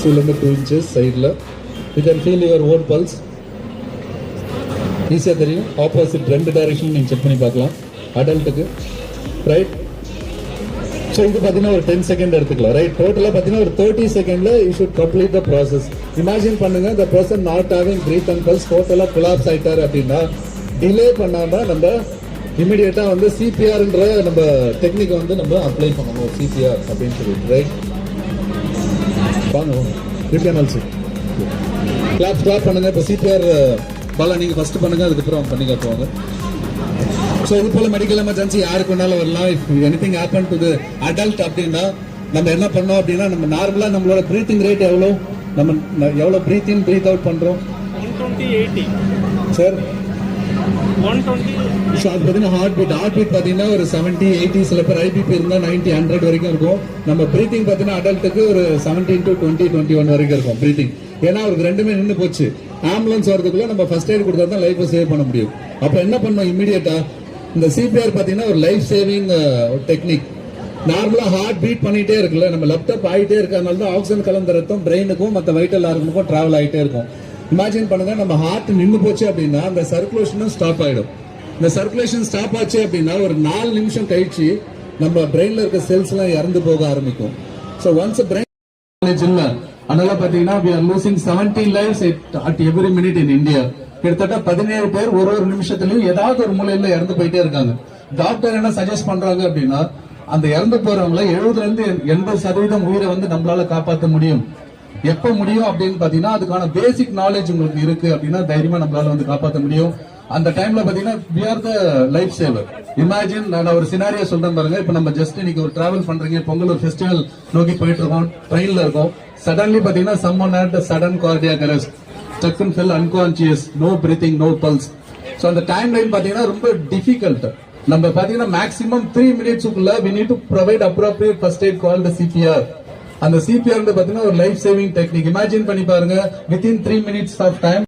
cylinder 2 inches side la. You can feel your own pulse. ஈஸியாக தெரியும். Opposite ரெண்டு direction நீங்கள் செக் பண்ணி பார்க்கலாம் அடல்ட்டுக்கு. ரைட். ஸோ இது பார்த்தீங்கன்னா ஒரு 10 செகண்ட் எடுத்துக்கலாம். ரைட். டோட்டலாக பார்த்தீங்கன்னா ஒரு 30 செகண்டில் you should complete the process. Imagine பண்ணுங்க, the person not having breath and pulse டோட்டலாக கொலாப்ஸ் ஆயிட்டாரு அப்படின்னா டிலே பண்ணாமல் நம்ம இமிடியேட்டாக வந்து சிபிஆர்ன்ற நம்ம டெக்னிக் வந்து நம்ம அப்ளை பண்ணணும். சிபிஆர் அப்படின்னு சொல்லிட்டு. ரைட். வாங்க யூ கேன் ஆல்சோ கிளாப் பண்ணுங்க. இப்போ சிபிஆர் பாலா நீங்கள் ஃபர்ஸ்ட் பண்ணுங்க, அதுக்கப்புறம் பண்ணி காட்டுவாங்க. ஸோ இது போல மெடிக்கல் எமர்ஜென்சி யாருக்கு வேணாலும் வரலாம். If anything happen to the adult அப்படின்னா நம்ம என்ன பண்ணோம் அப்படின்னா, நம்ம நார்மலா நம்மளோட பிரீத்திங் ரேட் எவ்வளோ, நம்ம எவ்வளோ பிரீத் இன் பிரீத் அவுட் பண்றோம். 120-80 சார் 120. ஸோ அது பார்த்தீங்கன்னா ஹார்ட் பீட் பார்த்தீங்கன்னா ஒரு 70-80, சில பேர் ஐபிபி இருந்தால் 90-100 வரைக்கும் இருக்கும். நம்ம பிரீத்திங் பார்த்தீங்கன்னா அடல்ட்டுக்கு ஒரு 17 to 20-21 வரைக்கும் இருக்கும் பிரீத்திங். ஏன்னா அவருக்கு ரெண்டுமே நின்று போச்சு. ஆம்புலன்ஸ் வரதுக்குள்ள நம்ம ஃபர்ஸ்ட் எய்ட் கொடுத்தா தான் லைஃபை சேவ் பண்ண முடியும். அப்போ என்ன பண்ணோம் இமீடியட்டா, இந்த சிபிஆர் பார்த்தீங்கன்னா ஒரு லைஃப் சேவிங் டெக்னிக். நார்மலா ஹார்ட் பீட் பண்ணிட்டே இருக்குல்ல, நம்ம லேப்டாப் ஆகிட்டே இருக்கிறதுனால தான் ஆக்சிஜன் கலந்த ரத்தம் பிரெயினுக்கும் மற்ற வைட்டல் ஆர்கனுக்கும் டிராவல் ஆகிட்டே இருக்கும். இமேஜின் பண்ணுங்க, நம்ம ஹார்ட் நின்று போச்சு அப்படின்னா அந்த சர்க்குலேஷனும் ஸ்டாப் ஆயிடும். இந்த சர்க்குலேஷன் ஸ்டாப் ஆச்சு அப்படின்னா ஒரு 4 நிமிஷம் கழிச்சு நம்ம பிரெயின்ல இருக்க செல்ஸ் எல்லாம் இறந்து போக ஆரம்பிக்கும். ஸோ ஒன்ஸ் பிரெயின் இல்ல, அதனால பாத்தீங்கன்னா we are losing 17 lives at every minute in India. கிட்டத்தட்ட 17 பேர் ஒரு நிமிஷத்துலயும் ஏதாவது ஒரு மூலையில இறந்து போயிட்டே இருக்காங்க. டாக்டர் என்ன சஜஸ்ட் பண்றாங்க அப்படின்னா, அந்த இறந்து போறவங்கள 70-80% உயிரை வந்து நம்மளால காப்பாற்ற முடியும். எப்ப முடியும் அப்படின்னு பாத்தீங்கன்னா, அதுக்கான பேசிக் நாலேஜ் உங்களுக்கு இருக்கு அப்படின்னா தைரியமா நம்மளால வந்து காப்பாற்ற முடியும். அந்த டைம்ல பாத்தீங்கன்னா we are the life saver. Imagine, நான் ஒரு சினாரியோ சொல்றேன் பாருங்க. இப்ப நம்ம ஜஸ்ட் இன்னைக்கு ஒரு டிராவல் பண்றீங்க, பொங்கல் ஒரு ஃபெஸ்டிவல் நோக்கி போயிட்டு இருக்கோம், ட்ரெயின்ல இருக்கோம். சடன்லி பாத்தீங்கன்னா someone had a sudden cardiac arrest, stuck and fell unconscious, no breathing, no pulse. So அந்த டைம் லைன் பாத்தீங்கன்னா ரொம்ப டிஃபிகல்ட். நம்ம பாத்தீங்கன்னா maximum 3 minutes we need to provide appropriate first aid called the CPR. அந்த CPR பாத்தீங்கன்னா ஒரு life saving technique. Imagine பண்ணி பாருங்க, within 3 minutes of time